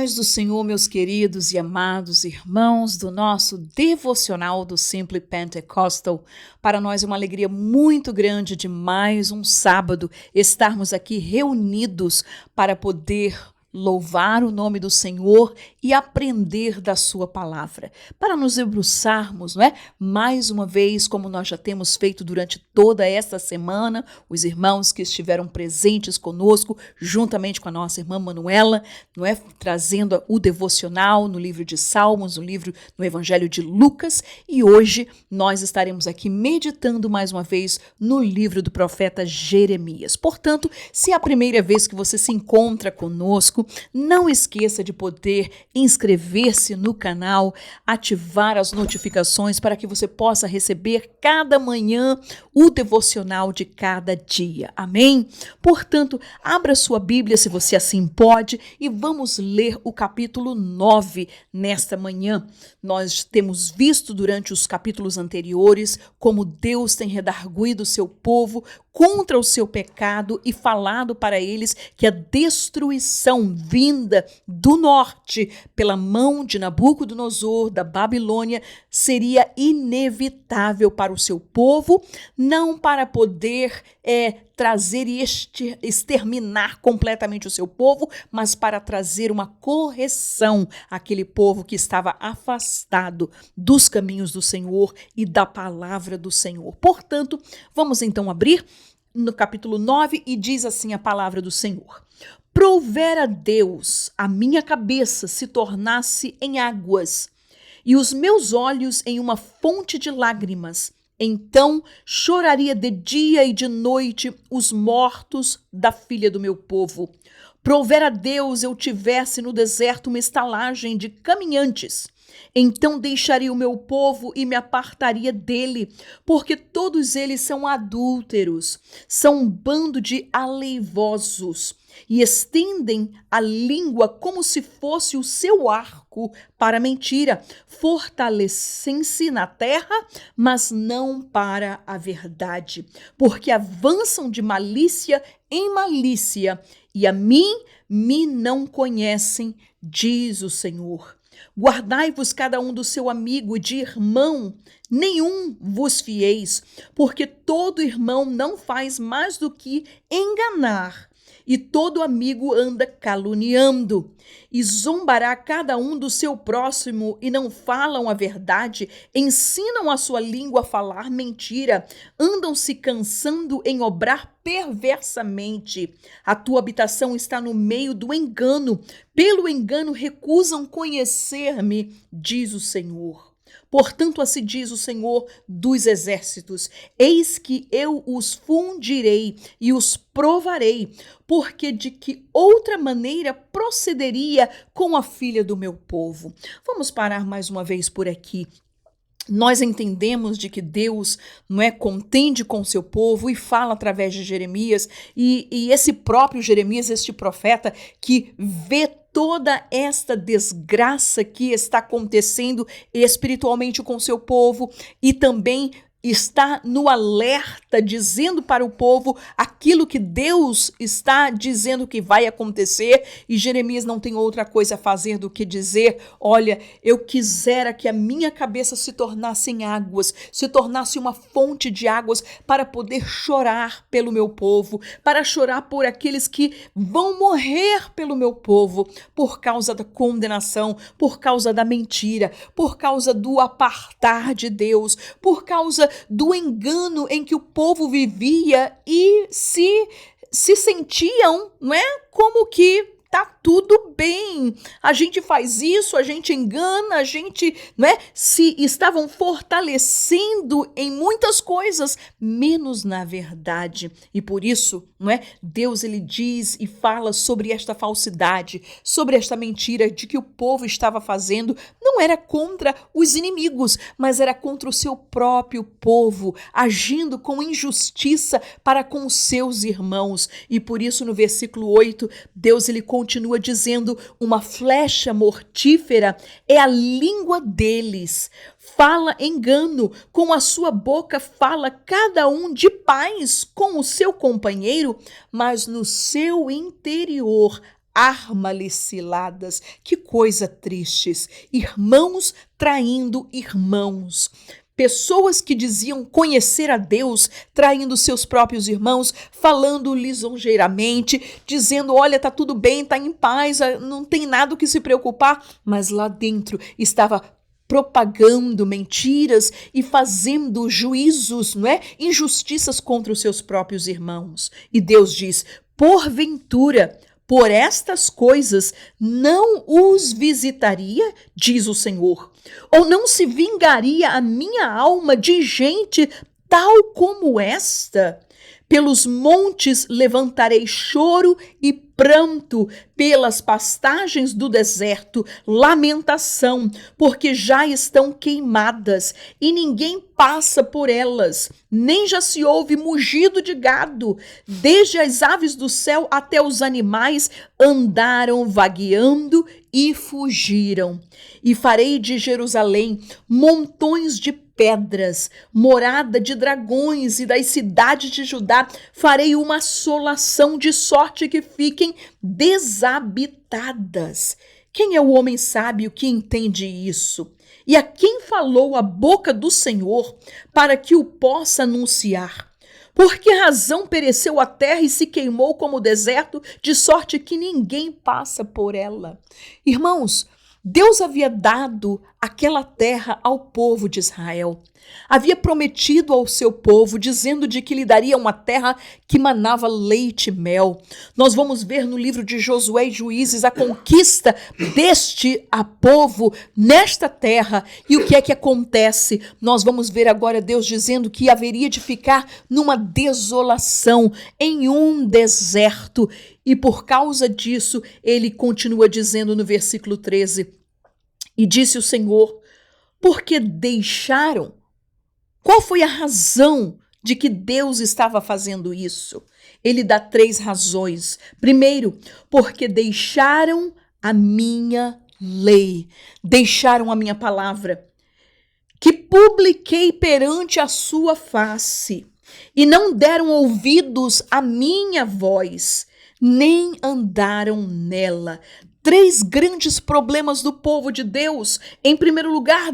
paz do Senhor, meus queridos e amados irmãos do nosso devocional do Simply Pentecostal. Para nós é uma alegria muito grande de mais um sábado estarmos aqui reunidos para poder louvar o nome do Senhor e aprender da sua palavra, para nos debruçarmos, não é? Mais uma vez, como nós já temos feito durante toda esta semana, os irmãos que estiveram presentes conosco, juntamente com a nossa irmã Manuela, não é? Trazendo o devocional no livro de Salmos, no Evangelho de Lucas, e hoje nós estaremos aqui meditando mais uma vez no livro do profeta Jeremias. Portanto, se é a primeira vez que você se encontra conosco, não esqueça de poder inscrever-se no canal, ativar as notificações para que você possa receber cada manhã o devocional de cada dia. Amém? Portanto, abra sua Bíblia se você assim pode e vamos ler o capítulo 9 nesta manhã. Nós temos visto durante os capítulos anteriores como Deus tem redarguido o seu povo contra o seu pecado e falado para eles que a destruição vinda do norte pela mão de Nabucodonosor, da Babilônia, seria inevitável para o seu povo, não para poder trazer e exterminar completamente o seu povo, mas para trazer uma correção àquele povo que estava afastado dos caminhos do Senhor e da palavra do Senhor. Portanto, vamos então abrir no capítulo 9 e diz assim a palavra do Senhor: Provera Deus a minha cabeça se tornasse em águas e os meus olhos em uma fonte de lágrimas. Então choraria de dia e de noite os mortos da filha do meu povo. Provera Deus eu tivesse no deserto uma estalagem de caminhantes. Então deixaria o meu povo e me apartaria dele, porque todos eles são adúlteros, são um bando de aleivosos e estendem a língua como se fosse o seu arco para a mentira. Fortalecem-se na terra, mas não para a verdade, porque avançam de malícia em malícia e a mim me não conhecem, diz o Senhor. Guardai-vos cada um do seu amigo, de irmão nenhum vos fieis, porque todo irmão não faz mais do que enganar, e todo amigo anda caluniando. E zombará cada um do seu próximo, e não falam a verdade, ensinam a sua língua a falar mentira, andam se cansando em obrar perversamente. A tua habitação está no meio do engano, pelo engano recusam conhecer-me, diz o Senhor. Portanto, assim diz o Senhor dos exércitos: eis que eu os fundirei e os provarei, porque de que outra maneira procederia com a filha do meu povo? Vamos parar mais uma vez por aqui. Nós entendemos de que Deus não é contende com o seu povo e fala através de Jeremias, e esse próprio Jeremias, este profeta que vê toda esta desgraça que está acontecendo espiritualmente com o seu povo e também está no alerta, dizendo para o povo aquilo que Deus está dizendo que vai acontecer, e Jeremias não tem outra coisa a fazer do que dizer: olha, eu quisera que a minha cabeça se tornasse em águas, se tornasse uma fonte de águas para poder chorar pelo meu povo, para chorar por aqueles que vão morrer pelo meu povo, por causa da condenação, por causa da mentira, por causa do apartar de Deus, por causa do engano em que o povo vivia e se sentiam, não é? Como que tá tudo bem, a gente faz isso, a gente engana, a gente, não é? Se estavam fortalecendo em muitas coisas, menos na verdade. E por isso, não é? Deus, ele diz e fala sobre esta falsidade, sobre esta mentira de que o povo estava fazendo. Não era contra os inimigos, mas era contra o seu próprio povo, agindo com injustiça para com os seus irmãos. E por isso, no versículo 8, Deus, ele continua dizendo: uma flecha mortífera é a língua deles. Fala engano, com a sua boca fala cada um de paz com o seu companheiro, mas no seu interior armas ciladas. Que coisa tristes. Irmãos traindo irmãos. Pessoas que diziam conhecer a Deus, traindo seus próprios irmãos, falando lisonjeiramente, dizendo, olha, tá tudo bem, tá em paz, não tem nada o que se preocupar, mas lá dentro estava propagando mentiras e fazendo juízos, não é? Injustiças contra os seus próprios irmãos. E Deus diz, porventura, por estas coisas não os visitaria, diz o Senhor, ou não se vingaria a minha alma de gente tal como esta? Pelos montes levantarei choro e pranto, pelas pastagens do deserto, lamentação, porque já estão queimadas e ninguém passa por elas, nem já se ouve mugido de gado. Desde as aves do céu até os animais andaram vagueando e fugiram. E farei de Jerusalém montões de pedras, morada de dragões, e das cidades de Judá farei uma assolação de sorte que fiquem desabitadas. Quem é o homem sábio que entende isso? E a quem falou a boca do Senhor para que o possa anunciar? Por que razão pereceu a terra e se queimou como o deserto, de sorte que ninguém passa por ela? Irmãos, Deus havia dado aquela terra ao povo de Israel. Havia prometido ao seu povo, dizendo de que lhe daria uma terra que manava leite e mel. Nós vamos ver no livro de Josué e Juízes a conquista deste povo nesta terra. E o que é que acontece? Nós vamos ver agora Deus dizendo que haveria de ficar numa desolação, em um deserto. E por causa disso, ele continua dizendo no versículo 13, e disse o Senhor, porque deixaram? Qual foi a razão de que Deus estava fazendo isso? Ele dá 3 razões. Primeiro, porque deixaram a minha lei, deixaram a minha palavra, que publiquei perante a sua face, e não deram ouvidos à minha voz, nem andaram nela. 3 grandes problemas do povo de Deus. Em primeiro lugar,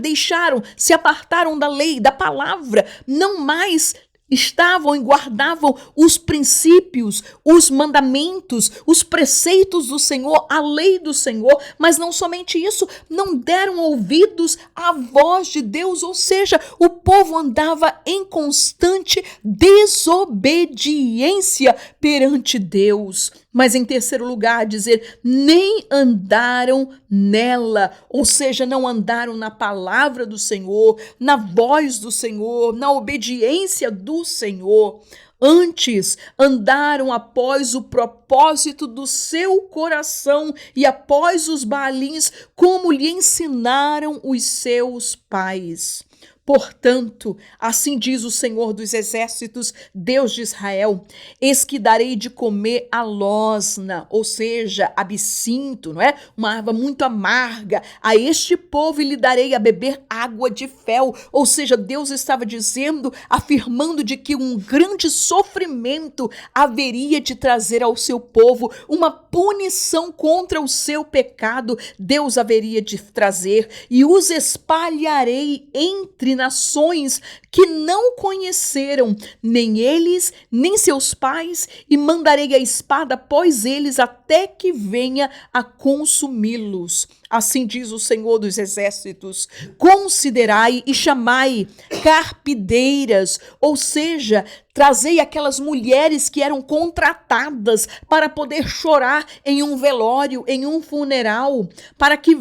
se apartaram da lei, da palavra, não mais estavam e guardavam os princípios, os mandamentos, os preceitos do Senhor, a lei do Senhor, mas não somente isso, não deram ouvidos à voz de Deus, ou seja, o povo andava em constante desobediência perante Deus. Mas em terceiro lugar, dizer, nem andaram nela, ou seja, não andaram na palavra do Senhor, na voz do Senhor, na obediência do Senhor. Antes, andaram após o propósito do seu coração e após os baalins, como lhe ensinaram os seus pais. Portanto, assim diz o Senhor dos Exércitos, Deus de Israel, eis que darei de comer a losna, ou seja, absinto, não é? Uma erva muito amarga, a este povo e lhe darei a beber água de fel, ou seja, Deus estava dizendo, afirmando de que um grande sofrimento haveria de trazer ao seu povo, uma punição contra o seu pecado, Deus haveria de trazer, e os espalharei entre nações que não conheceram, nem eles, nem seus pais, e mandarei a espada após eles até que venha a consumi-los. Assim diz o Senhor dos Exércitos, considerai e chamai carpideiras, ou seja, trazei aquelas mulheres que eram contratadas para poder chorar em um velório, em um funeral, para que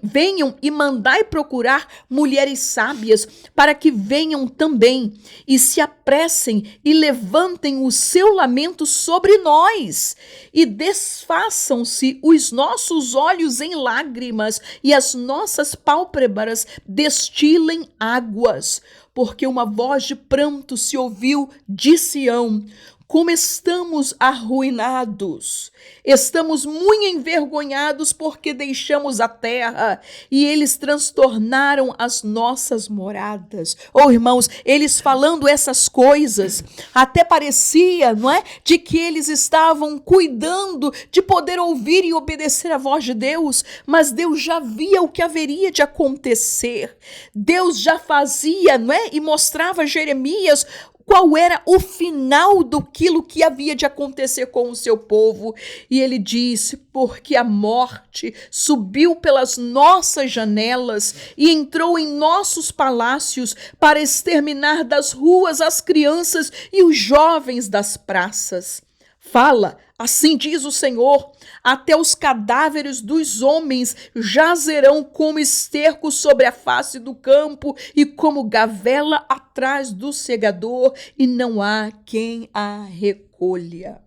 venham e mandai procurar mulheres sábias, para que venham também e se apressem e levantem o seu lamento sobre nós e desfaçam-se os nossos olhos em lágrimas e as nossas pálpebras destilem águas, porque uma voz de pranto se ouviu de Sião, como estamos arruinados. Estamos muito envergonhados porque deixamos a terra e eles transtornaram as nossas moradas. Oh, irmãos, eles falando essas coisas, até parecia, não é, de que eles estavam cuidando de poder ouvir e obedecer a voz de Deus, mas Deus já via o que haveria de acontecer. Deus já fazia, não é, e mostrava a Jeremias qual era o final daquilo que havia de acontecer com o seu povo. E ele disse, porque a morte subiu pelas nossas janelas e entrou em nossos palácios para exterminar das ruas as crianças e os jovens das praças. Fala, assim diz o Senhor, até os cadáveres dos homens jazerão como esterco sobre a face do campo e como gavela atrás do segador, e não há quem a recolha.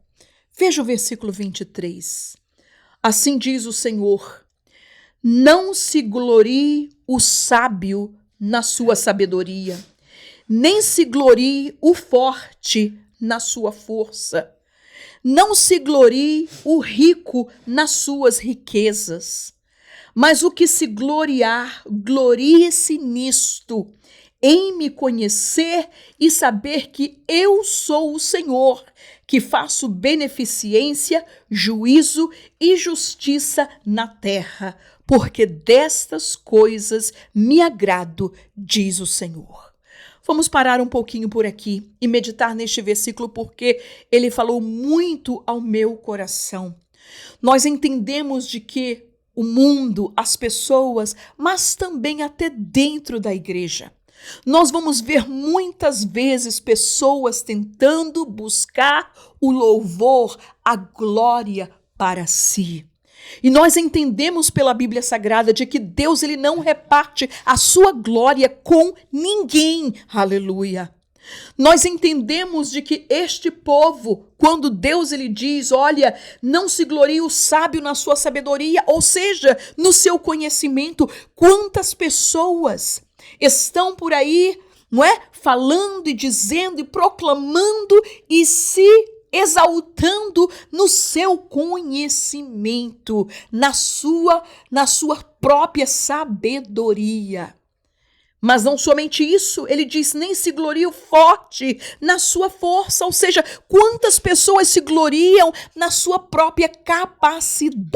Veja o versículo 23. Assim diz o Senhor, não se glorie o sábio na sua sabedoria, nem se glorie o forte na sua força. Não se glorie o rico nas suas riquezas, mas o que se gloriar, glorie-se nisto, em me conhecer e saber que eu sou o Senhor, que faço beneficência, juízo e justiça na terra, porque destas coisas me agrado, diz o Senhor. Vamos parar um pouquinho por aqui e meditar neste versículo porque ele falou muito ao meu coração. Nós entendemos de que o mundo, as pessoas, mas também até dentro da igreja, nós vamos ver muitas vezes pessoas tentando buscar o louvor, a glória para si. E nós entendemos pela Bíblia Sagrada de que Deus ele não reparte a sua glória com ninguém. Aleluia. Nós entendemos de que este povo, quando Deus ele diz, olha, não se glorie o sábio na sua sabedoria, ou seja, no seu conhecimento, quantas pessoas estão por aí, não é? Falando e dizendo e proclamando e se exaltando no seu conhecimento, na sua própria sabedoria. Mas não somente isso, ele diz, nem se gloria o forte na sua força, ou seja, quantas pessoas se gloriam na sua própria capacidade,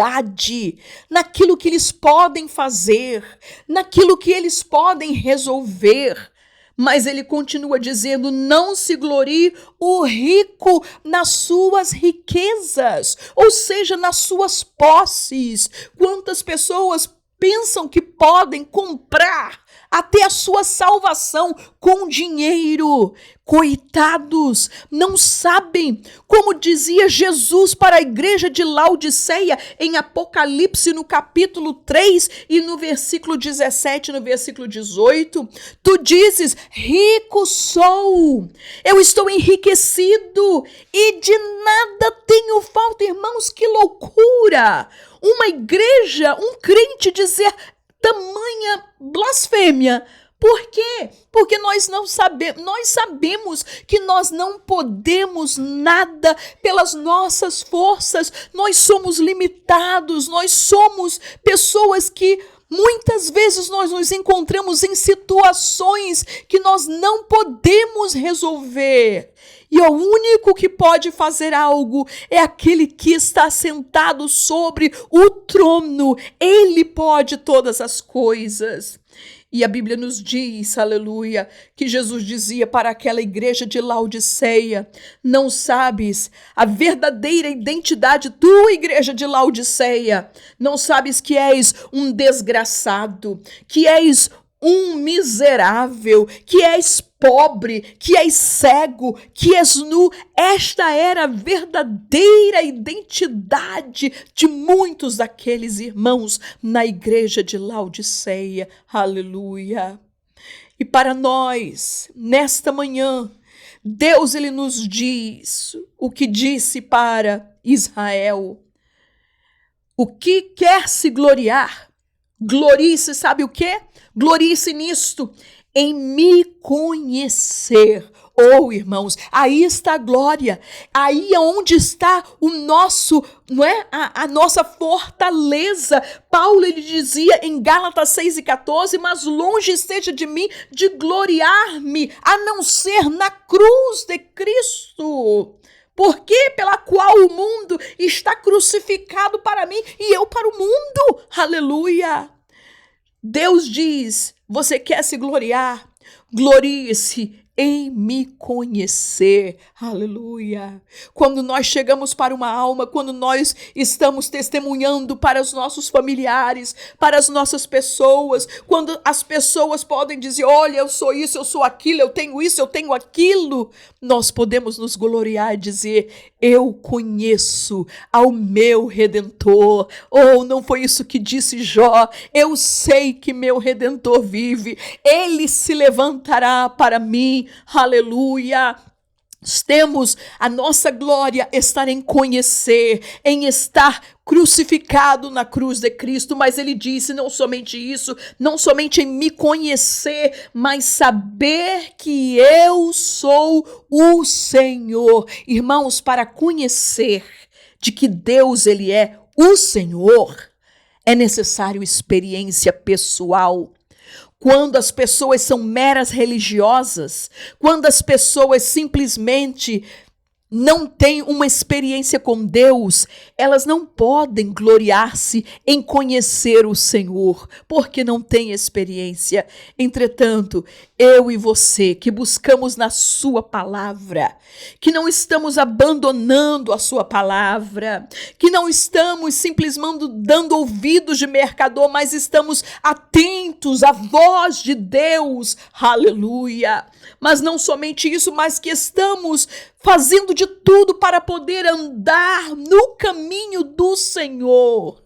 naquilo que eles podem fazer, naquilo que eles podem resolver. Mas ele continua dizendo, não se glorie o rico nas suas riquezas, ou seja, nas suas posses. Quantas pessoas pensam que podem comprar até a sua salvação com dinheiro? Coitados, não sabem, como dizia Jesus para a igreja de Laodiceia em Apocalipse no capítulo 3 e no versículo 17, no versículo 18, tu dizes, rico sou, eu estou enriquecido e de nada tenho falta. Irmãos, que loucura! Uma igreja, um crente dizer tamanha blasfêmia. Por quê? Porque nós sabemos que nós não podemos nada pelas nossas forças, nós somos limitados, nós somos pessoas que muitas vezes nós nos encontramos em situações que nós não podemos resolver. E o único que pode fazer algo é aquele que está sentado sobre o trono. Ele pode todas as coisas. E a Bíblia nos diz, aleluia, que Jesus dizia para aquela igreja de Laodiceia, não sabes a verdadeira identidade tua, igreja de Laodiceia, não sabes que és um desgraçado, que és um miserável, que és pobre, que és cego, que és nu. Esta era a verdadeira identidade de muitos daqueles irmãos na igreja de Laodiceia. Aleluia. E para nós, nesta manhã, Deus ele nos diz o que disse para Israel. O que quer se gloriar, glorie-se, sabe o quê? Glorie-se nisto, em me conhecer, Oh, irmãos, aí está a glória, aí é onde está o nosso, não é? A nossa fortaleza. Paulo, ele dizia em Gálatas 6:14, mas longe esteja de mim de gloriar-me, a não ser na cruz de Cristo, porque pela qual o mundo está crucificado para mim e eu para o mundo. Aleluia! Deus diz, você quer se gloriar? Glorie-se em me conhecer. Aleluia. Quando nós chegamos para uma alma, quando nós estamos testemunhando para os nossos familiares, para as nossas pessoas, quando as pessoas podem dizer, olha, eu sou isso, eu sou aquilo, eu tenho isso, eu tenho aquilo, nós podemos nos gloriar e dizer, eu conheço ao meu Redentor. Oh, não foi isso que disse Jó? Eu sei que meu Redentor vive, ele se levantará para mim. Aleluia! Temos a nossa glória estar em conhecer, em estar crucificado na cruz de Cristo, mas ele disse não somente isso, não somente em me conhecer, mas saber que eu sou o Senhor. Irmãos, para conhecer de que Deus ele é o Senhor, é necessário experiência pessoal. Quando as pessoas são meras religiosas, quando as pessoas simplesmente não têm uma experiência com Deus, elas não podem gloriar-se em conhecer o Senhor, porque não têm experiência. Entretanto, eu e você que buscamos na sua palavra, que não estamos abandonando a sua palavra, que não estamos simplesmente dando ouvidos de mercador, mas estamos atentos à voz de Deus, aleluia. Mas não somente isso, mas que estamos fazendo de tudo para poder andar no caminho do Senhor.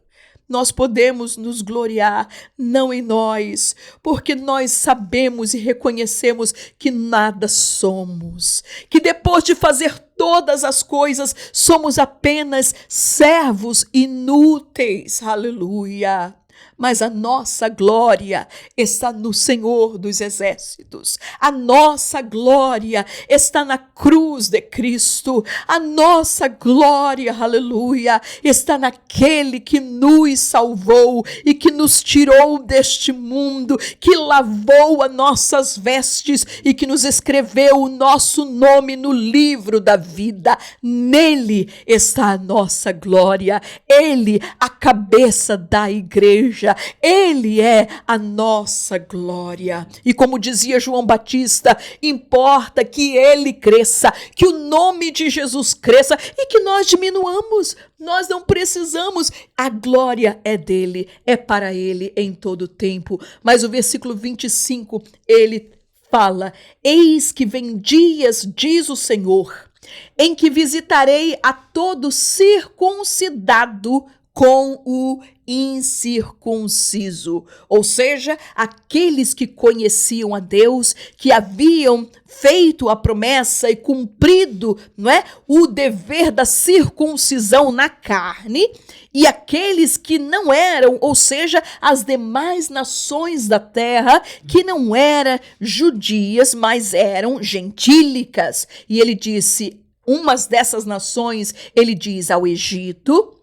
Nós podemos nos gloriar, não em nós, porque nós sabemos e reconhecemos que nada somos, que depois de fazer todas as coisas, somos apenas servos inúteis, aleluia. Mas a nossa glória está no Senhor dos Exércitos. A nossa glória está na cruz de Cristo. A nossa glória, aleluia, está naquele que nos salvou e que nos tirou deste mundo, que lavou as nossas vestes e que nos escreveu o nosso nome no livro da vida. Nele está a nossa glória. Ele, a cabeça da igreja. Ele é a nossa glória. E como dizia João Batista, importa que ele cresça, que o nome de Jesus cresça e que nós diminuamos. Nós não precisamos. A glória é dele, é para ele em todo tempo. Mas o versículo 25, ele fala, eis que vem dias, diz o Senhor, em que visitarei a todo circuncidado com o incircunciso, ou seja, aqueles que conheciam a Deus, que haviam feito a promessa e cumprido, não é, o dever da circuncisão na carne, e aqueles que não eram, ou seja, as demais nações da terra, que não eram judias, mas eram gentílicas. E ele disse, umas dessas nações, ele diz ao Egito,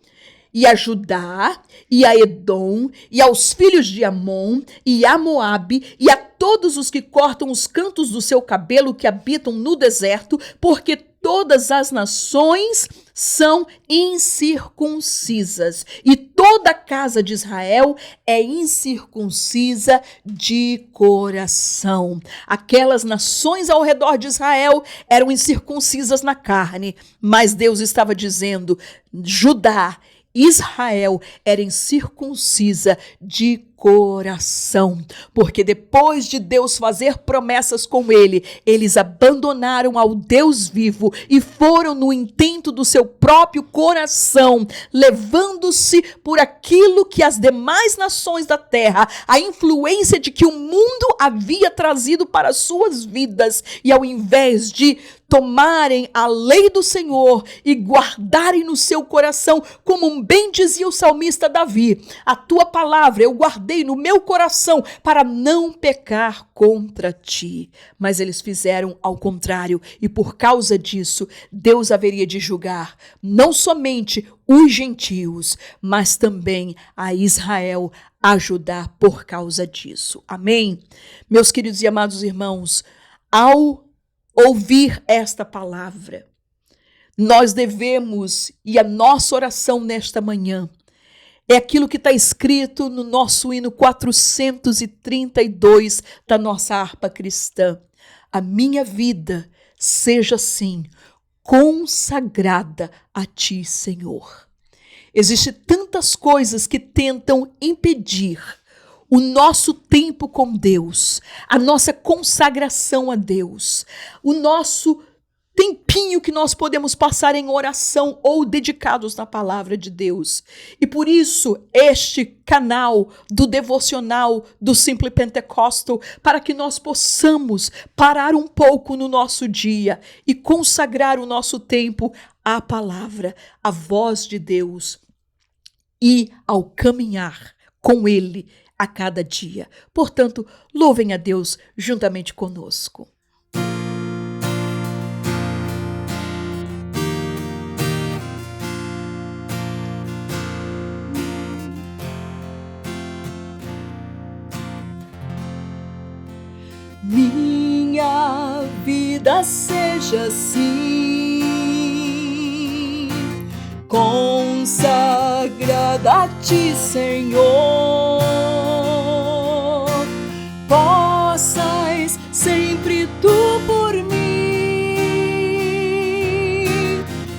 e a Judá, e a Edom, e aos filhos de Amon, e a Moabe, e a todos os que cortam os cantos do seu cabelo, que habitam no deserto, porque todas as nações são incircuncisas, e toda a casa de Israel é incircuncisa de coração. Aquelas nações ao redor de Israel eram incircuncisas na carne, mas Deus estava dizendo, Judá, Israel era incircuncisa de coração, porque depois de Deus fazer promessas com ele, eles abandonaram ao Deus vivo e foram no intento do seu próprio coração, levando-se por aquilo que as demais nações da terra, a influência de que o mundo havia trazido para as suas vidas, e ao invés de tomarem a lei do Senhor e guardarem no seu coração, como bem dizia o salmista Davi, a tua palavra eu guardei no meu coração para não pecar contra ti. Mas eles fizeram ao contrário, e por causa disso, Deus haveria de julgar não somente os gentios, mas também a Israel, ajudar por causa disso. Amém? Meus queridos e amados irmãos, ao ouvir esta palavra, nós devemos, e a nossa oração nesta manhã, é aquilo que está escrito no nosso hino 432 da nossa harpa cristã. A minha vida seja assim, consagrada a ti, Senhor. Existem tantas coisas que tentam impedir o nosso tempo com Deus, a nossa consagração a Deus, o nosso tempinho que nós podemos passar em oração ou dedicados na palavra de Deus. E por isso, este canal do devocional do Simple Pentecostal, para que nós possamos parar um pouco no nosso dia e consagrar o nosso tempo à palavra, à voz de Deus e ao caminhar com Ele a cada dia. Portanto, louvem a Deus juntamente conosco. Minha vida seja assim, consagrada a ti, Senhor. Possas sempre tu por mim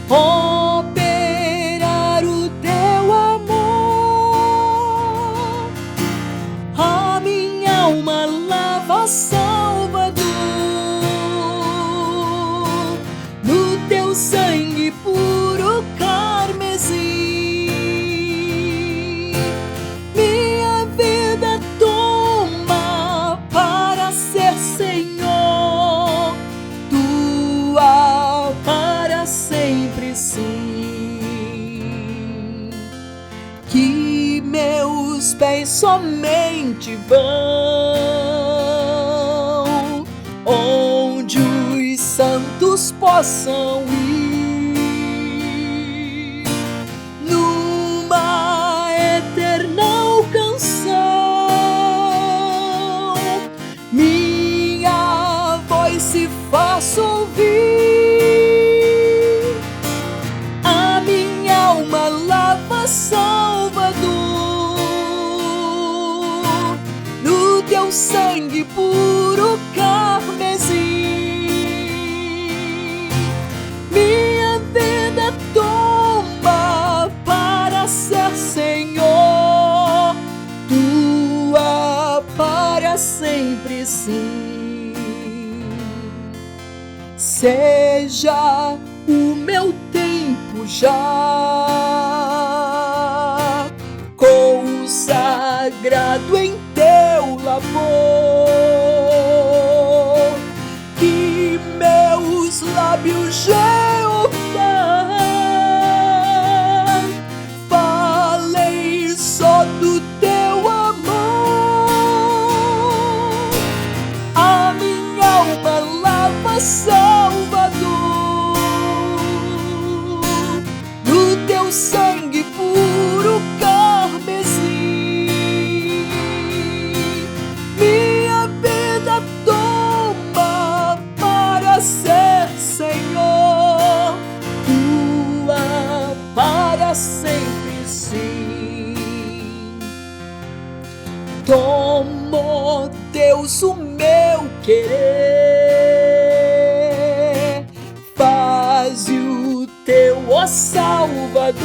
operar o teu amor. A minha alma lava Salvador, no teu sangue puro carmesim. Minha vida toma para ser, Senhor, tua para sempre, sim. Que meus pés somente vão onde os santos possam ir, numa eterna canção. Minha voz se faça ouvir, a minha alma lava Salvador, no teu sangue puro carmesim. Minha vida toma para ser, Senhor, tua para sempre, sim. Seja o meu tempo já consagrado em teu labor, que meus lábios, Jeová, falem só do teu amor. A minha alma lava Salvador, no teu sangue puro carmesim. Minha vida toma para ser, Senhor, tua para sempre, sim. Tomo, Deus, o meu querer, faze o teu, ó Salvador.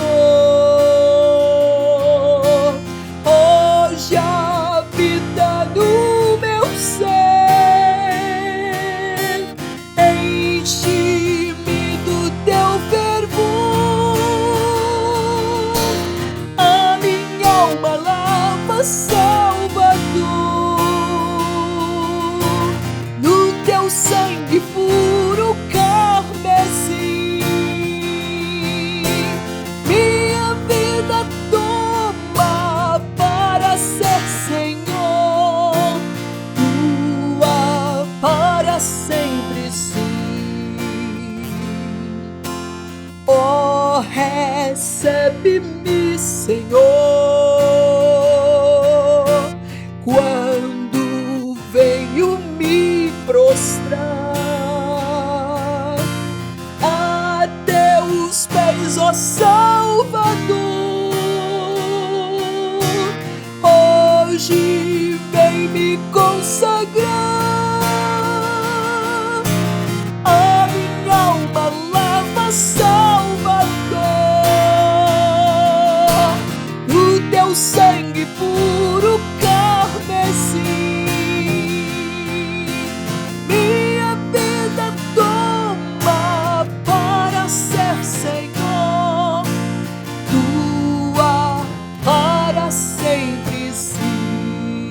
Hoje a vida no meu ser, enche-me do teu fervor. A minha alma lava Salvador, no teu sangue puro carmesim. hoje vem me consagrar. A minha alma leva, Salvador, o teu sangue puro carmesim. Minha vida toma para ser Senhor tua para sempre, sim.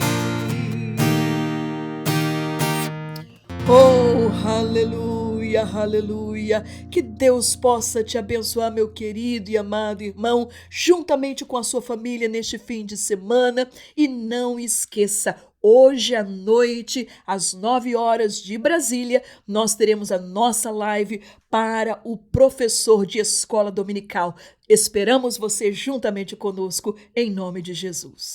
Oh, aleluia, aleluia. Que Deus possa te abençoar, meu querido e amado irmão, juntamente com a sua família neste fim de semana. E não esqueça, hoje à noite, às 9 horas de Brasília, nós teremos a nossa live para o professor de escola dominical. Esperamos você juntamente conosco, em nome de Jesus.